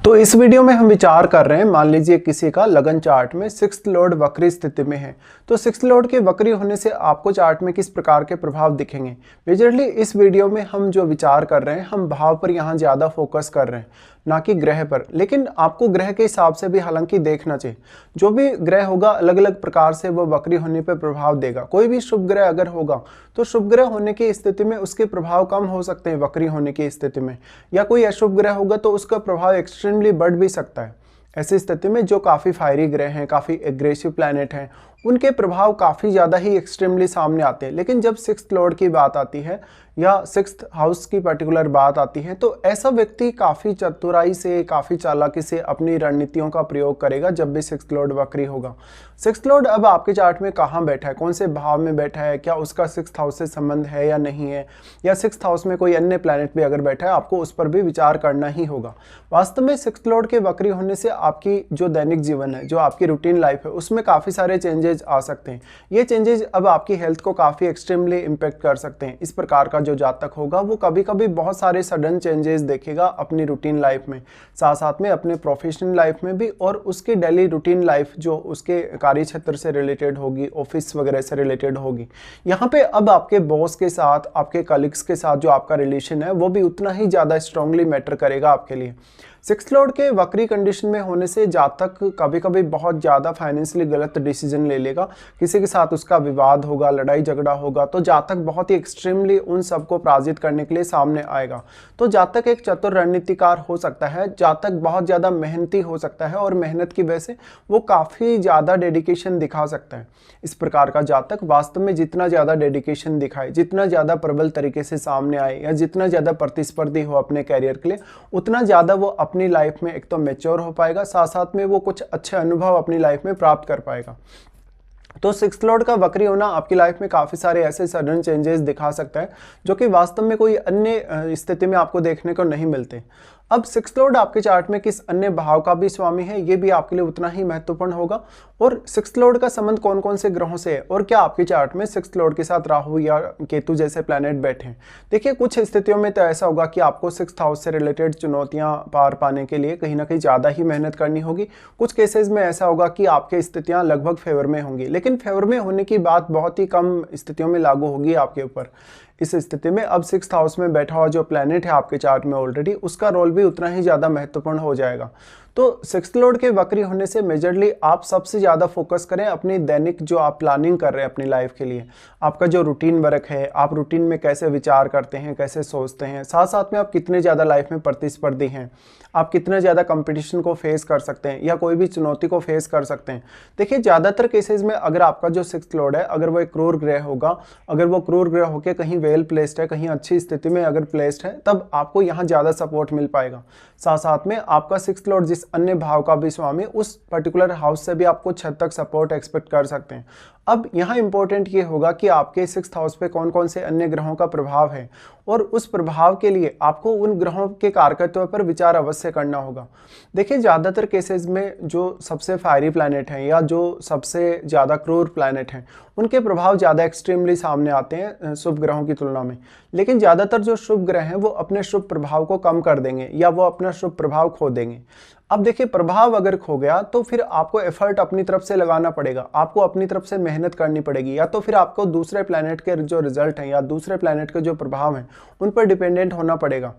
तो इस वीडियो में हम विचार कर रहे हैं, मान लीजिए किसी का लगन चार्ट में सिक्स्थ लॉर्ड वक्री स्थिति में है, तो सिक्स्थ लॉर्ड के वक्री होने से आपको चार्ट में किस प्रकार के प्रभाव दिखेंगे। मेजरली इस वीडियो में हम जो विचार कर रहे हैं, हम भाव पर यहाँ ज़्यादा फोकस कर रहे हैं, ना कि ग्रह पर। लेकिन आपको ग्रह के हिसाब से भी हालांकि देखना चाहिए। जो भी ग्रह होगा अलग अलग प्रकार से वो वक्री होने पर प्रभाव देगा। कोई भी शुभ ग्रह अगर होगा तो शुभ ग्रह होने की स्थिति में उसके प्रभाव कम हो सकते हैं वक्री होने की स्थिति में, या कोई अशुभ ग्रह होगा तो उसका प्रभाव एक्सट्रीमली बढ़ भी सकता है। ऐसी स्थिति में जो काफ़ी फायरी ग्रह हैं, काफ़ी एग्रेसिव प्लैनेट हैं, उनके प्रभाव काफ़ी ज़्यादा ही एक्सट्रीमली सामने आते हैं। लेकिन जब सिक्स्थ लॉर्ड की बात आती है या सिक्स्थ हाउस की पर्टिकुलर बात आती है, तो ऐसा व्यक्ति काफ़ी चतुराई से, काफ़ी चालाकी से अपनी रणनीतियों का प्रयोग करेगा जब भी सिक्स्थ लॉर्ड वक्री होगा। सिक्स्थ लॉर्ड अब आपके चार्ट में कहाँ बैठा है, कौन से भाव में बैठा है, क्या उसका सिक्स्थ हाउस से संबंध है या नहीं है, या सिक्स्थ हाउस में कोई अन्य प्लैनेट भी अगर बैठा है, आपको उस पर भी विचार करना ही होगा। वास्तव में सिक्स्थ लॉर्ड के वक्री होने से आपकी जो दैनिक जीवन है, जो आपकी रूटीन लाइफ है, उसमें काफ़ी सारे चेंजेस आ सकते हैं। ये चेंजेस अब आपकी हेल्थ को काफ़ी एक्सट्रीमली इम्पेक्ट कर सकते हैं। इस प्रकार का जो जातक होगा वो कभी कभी बहुत सारे सडन चेंजेस देखेगा अपनी रूटीन लाइफ में, साथ साथ में अपने प्रोफेशनल लाइफ में भी, और उसकी डेली रूटीन लाइफ जो उसके कार्य क्षेत्र से रिलेटेड होगी, ऑफिस वगैरह से रिलेटेड होगी। यहाँ पे अब आपके बॉस के साथ, आपके कलीग्स के साथ जो आपका रिलेशन है वो भी उतना ही ज़्यादा स्ट्रांगली मैटर करेगा आपके लिए। सिक्स्थ लॉर्ड के वक्री कंडीशन में होने से जातक कभी कभी बहुत ज़्यादा फाइनेंशियली गलत डिसीजन ले लेगा। किसी के साथ उसका विवाद होगा, लड़ाई झगड़ा होगा, तो जातक बहुत ही एक्सट्रीमली उन सबको पराजित करने के लिए सामने आएगा। तो जातक एक चतुर रणनीतिकार हो सकता है, जातक बहुत ज़्यादा मेहनती हो सकता है, और मेहनत की वजह से वो काफ़ी ज़्यादा डेडिकेशन दिखा सकता है। इस प्रकार का जातक वास्तव में जितना ज़्यादा डेडिकेशन दिखाए, जितना ज़्यादा प्रबल तरीके से सामने आए, या जितना ज़्यादा प्रतिस्पर्धी हो अपने कैरियर के लिए, उतना ज़्यादा वो अपनी लाइफ में एक तो मैच्योर हो पाएगा, साथ साथ में वो कुछ अच्छे अनुभव अपनी लाइफ में प्राप्त कर पाएगा। तो सिक्स्थ लॉर्ड का वक्री होना आपकी लाइफ में काफ़ी सारे ऐसे सडन चेंजेस दिखा सकता है जो कि वास्तव में कोई अन्य स्थिति में आपको देखने को नहीं मिलते। अब सिक्स्थ लॉर्ड आपके चार्ट में किस अन्य भाव का भी स्वामी है, ये भी आपके लिए उतना ही महत्वपूर्ण होगा। और सिक्स्थ लॉर्ड का संबंध कौन कौन से ग्रहों से है, और क्या आपके चार्ट में सिक्स्थ लॉर्ड के साथ राहु या केतु जैसे प्लैनेट बैठे हैं। देखिए, कुछ स्थितियों में तो ऐसा होगा कि आपको सिक्स्थ हाउस से रिलेटेड चुनौतियां पार पाने के लिए कहीं ना कहीं ज़्यादा ही मेहनत करनी होगी। कुछ केसेस में ऐसा होगा कि आपकी स्थितियाँ लगभग फेवर में होंगी, लेकिन फेवर में होने की बात बहुत ही कम स्थितियों में लागू होगी आपके ऊपर। इस स्थिति में अब सिक्स्थ हाउस में बैठा हुआ जो प्लैनेट है आपके चार्ट में ऑलरेडी, उसका रोल भी उतना ही ज़्यादा महत्वपूर्ण हो जाएगा। तो सिक्स्थ लॉर्ड के वक्री होने से मेजरली आप सबसे ज़्यादा फोकस करें अपनी दैनिक जो आप प्लानिंग कर रहे हैं अपनी लाइफ के लिए, आपका जो रूटीन वर्क है, आप रूटीन में कैसे विचार करते हैं, कैसे सोचते हैं, साथ साथ में आप कितने ज़्यादा लाइफ में प्रतिस्पर्धी हैं, आप कितने ज़्यादा कंपटीशन को फेस कर सकते हैं या कोई भी चुनौती को फेस कर सकते हैं। देखिए, ज़्यादातर केसेस में अगर आपका जो सिक्स्थ लॉर्ड है, अगर वो एक क्रूर ग्रह होगा, अगर वो क्रूर ग्रह होकर कहीं वेल प्लेस्ड है, कहीं अच्छी स्थिति में अगर प्लेस्ड है, तब आपको यहाँ ज़्यादा सपोर्ट मिल पाएगा। साथ साथ में आपका सिक्स्थ लॉर्ड जिस अन्य भाव का भी स्वामी, उस पर्टिकुलर हाउस से भी आप कुछ हद तक सपोर्ट एक्सपेक्ट कर सकते हैं। अब यहाँ इंपॉर्टेंट ये होगा कि आपके सिक्स्थ हाउस पे कौन कौन से अन्य ग्रहों का प्रभाव है, और उस प्रभाव के लिए आपको उन ग्रहों के कारकत्व पर विचार अवश्य करना होगा। देखिए, ज़्यादातर केसेस में जो सबसे फायरी प्लैनेट हैं या जो सबसे ज़्यादा क्रूर प्लैनेट हैं, उनके प्रभाव ज़्यादा एक्सट्रीमली सामने आते हैं शुभ ग्रहों की तुलना में। लेकिन ज़्यादातर जो शुभ ग्रह हैं वो अपने शुभ प्रभाव को कम कर देंगे या वो अपना शुभ प्रभाव खो देंगे। अब देखिए, प्रभाव अगर खो गया तो फिर आपको एफर्ट अपनी तरफ से लगाना पड़ेगा, आपको अपनी तरफ से मेहनत करनी पड़ेगी, या तो फिर आपको दूसरे प्लैनेट के जो रिजल्ट हैं या दूसरे प्लैनेट के जो प्रभाव हैं उन पर डिपेंडेंट होना पड़ेगा।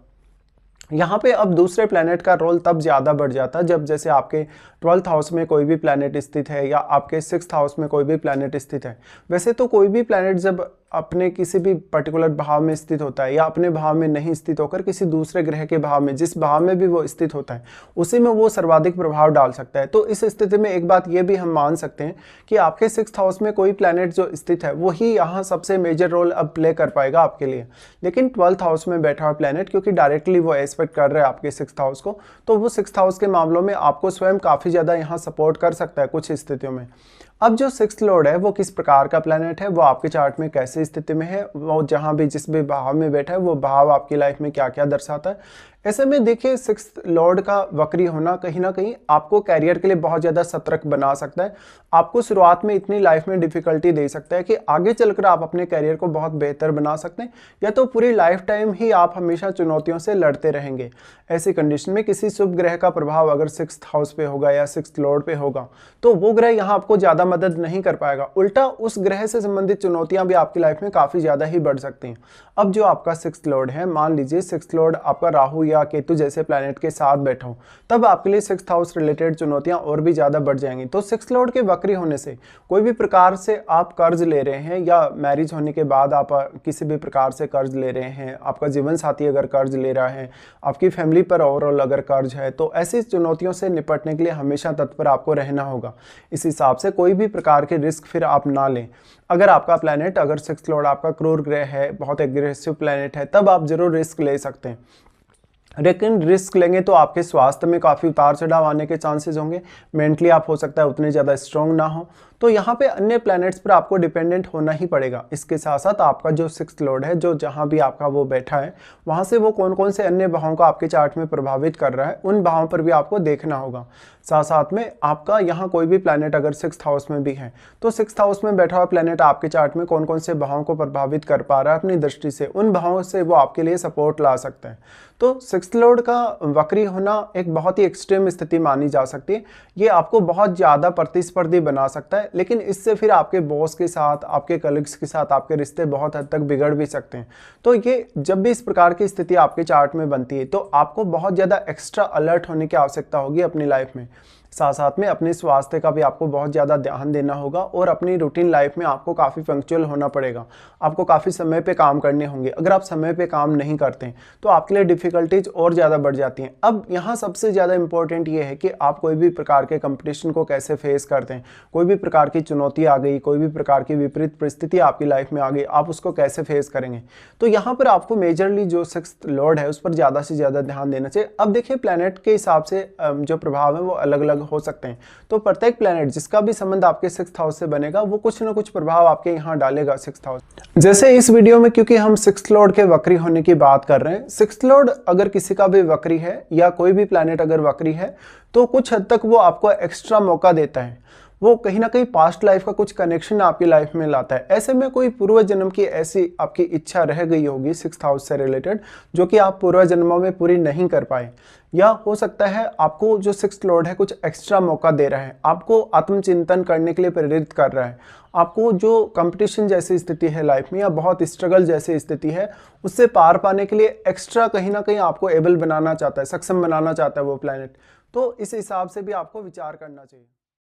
यहाँ पे अब दूसरे प्लैनेट का रोल तब ज़्यादा बढ़ जाता है जब जैसे आपके 12th हाउस में कोई भी प्लैनेट स्थित है या आपके 6th हाउस में कोई भी प्लैनेट स्थित है। वैसे तो कोई भी प्लैनेट जब अपने किसी भी पर्टिकुलर भाव में स्थित होता है या अपने भाव में नहीं स्थित होकर किसी दूसरे ग्रह के भाव में, जिस भाव में भी वो स्थित होता है, उसी में वो सर्वाधिक प्रभाव डाल सकता है। तो इस स्थिति में एक बात ये भी हम मान सकते हैं कि आपके 6th हाउस में कोई प्लैनेट जो स्थित है वही यहाँ सबसे मेजर रोल अब प्ले कर पाएगा आपके लिए। लेकिन 12th हाउस में बैठा हुआ प्लैनेट, क्योंकि डायरेक्टली वो एस्पेक्ट कर रहा है आपके 6th हाउस को, तो वो 6th हाउस के मामलों में आपको स्वयं काफ़ी ज़्यादा यहाँ सपोर्ट कर सकता है कुछ स्थितियों में। अब जो सिक्स्थ लॉर्ड है वो किस प्रकार का प्लैनेट है, वो आपके चार्ट में कैसी स्थिति में है, वो जहाँ भी जिस भी भाव में बैठा है वो भाव आपकी लाइफ में क्या क्या दर्शाता है, ऐसे में देखिए सिक्स्थ लॉर्ड का वक्री होना कहीं ना कहीं आपको कैरियर के लिए बहुत ज़्यादा सतर्क बना सकता है। आपको शुरुआत में इतनी लाइफ में डिफिकल्टी दे सकता है कि आगे चलकर आप अपने कैरियर को बहुत बेहतर बना सकते हैं, या तो पूरी लाइफ टाइम ही आप हमेशा चुनौतियों से लड़ते रहेंगे। ऐसी कंडीशन में किसी शुभ ग्रह का प्रभाव अगर सिक्स्थ हाउस पे होगा या सिक्स्थ लॉर्ड पे होगा तो वो ग्रह यहाँ आपको ज़्यादा मदद नहीं कर पाएगा, उल्टा उस ग्रह से संबंधित चुनौतियां भी आपकी लाइफ में काफ़ी ज़्यादा ही बढ़ सकती हैं। अब जो आपका सिक्स्थ लॉर्ड है, मान लीजिए सिक्स्थ लॉर्ड आपका राहु या केतु जैसे प्लैनेट के साथ बैठा हो, तब आपके लिए सिक्स्थ हाउस रिलेटेड चुनौतियां और भी ज़्यादा बढ़ जाएंगी। तो सिक्स्थ लॉर्ड के वक्री होने से कोई भी प्रकार से आप कर्ज ले रहे हैं या मैरिज होने के बाद आप किसी भी प्रकार से कर्ज ले रहे हैं, आपका जीवन साथी अगर कर्ज ले रहा है, आपकी फैमिली पर ओवरऑल अगर कर्ज है, तो ऐसी चुनौतियों से निपटने के लिए हमेशा तत्पर आपको रहना होगा। इस हिसाब से कोई भी प्रकार के रिस्क फिर आप ना लें। अगर आपका प्लैनेट, अगर सिक्स्थ लॉर्ड आपका क्रूर ग्रह है, बहुत एग्रेसिव प्लैनेट है, तब आप जरूर रिस्क ले सकते हैं। लेकिन रिस्क लेंगे तो आपके स्वास्थ्य में काफ़ी उतार चढ़ाव आने के चांसेस होंगे, मेंटली आप हो सकता है उतने ज़्यादा स्ट्रॉन्ग ना हो, तो यहाँ पे अन्य प्लैनेट्स पर आपको डिपेंडेंट होना ही पड़ेगा। इसके साथ साथ आपका जो सिक्स्थ लॉर्ड है, जो जहाँ भी आपका वो बैठा है, वहाँ से वो कौन कौन से अन्य भावों को आपके चार्ट में प्रभावित कर रहा है, उन भावों पर भी आपको देखना होगा। साथ साथ में आपका यहाँ कोई भी प्लैनेट अगर सिक्स्थ हाउस में भी है तो सिक्स्थ हाउस में बैठा हुआ प्लैनेट आपके चार्ट में कौन कौन से भावों को प्रभावित कर पा रहा है अपनी दृष्टि से, उन भावों से वो आपके लिए सपोर्ट ला सकता है। तो सिक्स्थ लॉर्ड का वक्री होना एक बहुत ही एक्सट्रीम स्थिति मानी जा सकती है। ये आपको बहुत ज़्यादा प्रतिस्पर्धी बना सकता है, लेकिन इससे फिर आपके बॉस के साथ, आपके कलीग्स के साथ आपके रिश्ते बहुत हद तक बिगड़ भी सकते हैं। तो ये जब भी इस प्रकार की स्थिति आपके चार्ट में बनती है तो आपको बहुत ज़्यादा एक्स्ट्रा अलर्ट होने की आवश्यकता होगी अपनी लाइफ में। साथ साथ में अपने स्वास्थ्य का भी आपको बहुत ज़्यादा ध्यान देना होगा और अपनी रूटीन लाइफ में आपको काफ़ी पंक्चुअल होना पड़ेगा। आपको काफ़ी समय पे काम करने होंगे। अगर आप समय पे काम नहीं करते हैं तो आपके लिए डिफ़िकल्टीज और ज़्यादा बढ़ जाती हैं। अब यहाँ सबसे ज़्यादा इंपॉर्टेंट ये है कि आप कोई भी प्रकार के कंपटीशन को कैसे फेस करते हैं। कोई भी प्रकार की चुनौती आ गई, कोई भी प्रकार की विपरीत परिस्थिति आपकी लाइफ में आ गई, आप उसको कैसे फेस करेंगे। तो यहाँ पर आपको मेजरली जो सिक्स्थ लॉर्ड है उस पर ज़्यादा से ज़्यादा ध्यान देना चाहिए। अब देखिए प्लैनेट के हिसाब से जो प्रभाव है वो अलग अलग हो सकते हैं, तो प्रत्येक प्लैनेट जिसका भी संबंध आपके सिक्स्थ हाउस से बनेगा वो कुछ ना कुछ प्रभाव आपके यहाँ डालेगा सिक्स्थ हाउस। जैसे इस वीडियो में क्योंकि हम सिक्स्थ लॉर्ड के वक्री होने की बात कर रहे हैं, सिक्स्थ लॉर्ड अगर किसी का भी वक्री है या कोई भी प्लैनेट अगर वक्री है तो कुछ हद तक वो आपको एक्स्ट्रा मौका देता है। वो कहीं ना कहीं पास्ट लाइफ का कुछ कनेक्शन आपकी लाइफ में लाता है। ऐसे में कोई पूर्व जन्म की ऐसी आपकी इच्छा रह गई होगी सिक्स्थ हाउस से रिलेटेड जो कि आप पूर्व जन्मों में पूरी नहीं कर पाए, या हो सकता है आपको जो सिक्स्थ लॉर्ड है कुछ एक्स्ट्रा मौका दे रहा है, आपको आत्मचिंतन करने के लिए प्रेरित कर रहा है। आपको जो कंपटीशन जैसी स्थिति है लाइफ में या बहुत स्ट्रगल जैसी स्थिति है उससे पार पाने के लिए एक्स्ट्रा कहीं ना कहीं आपको एबल बनाना चाहता है, सक्षम बनाना चाहता है वो प्लैनेट। तो इस हिसाब से भी आपको विचार करना चाहिए।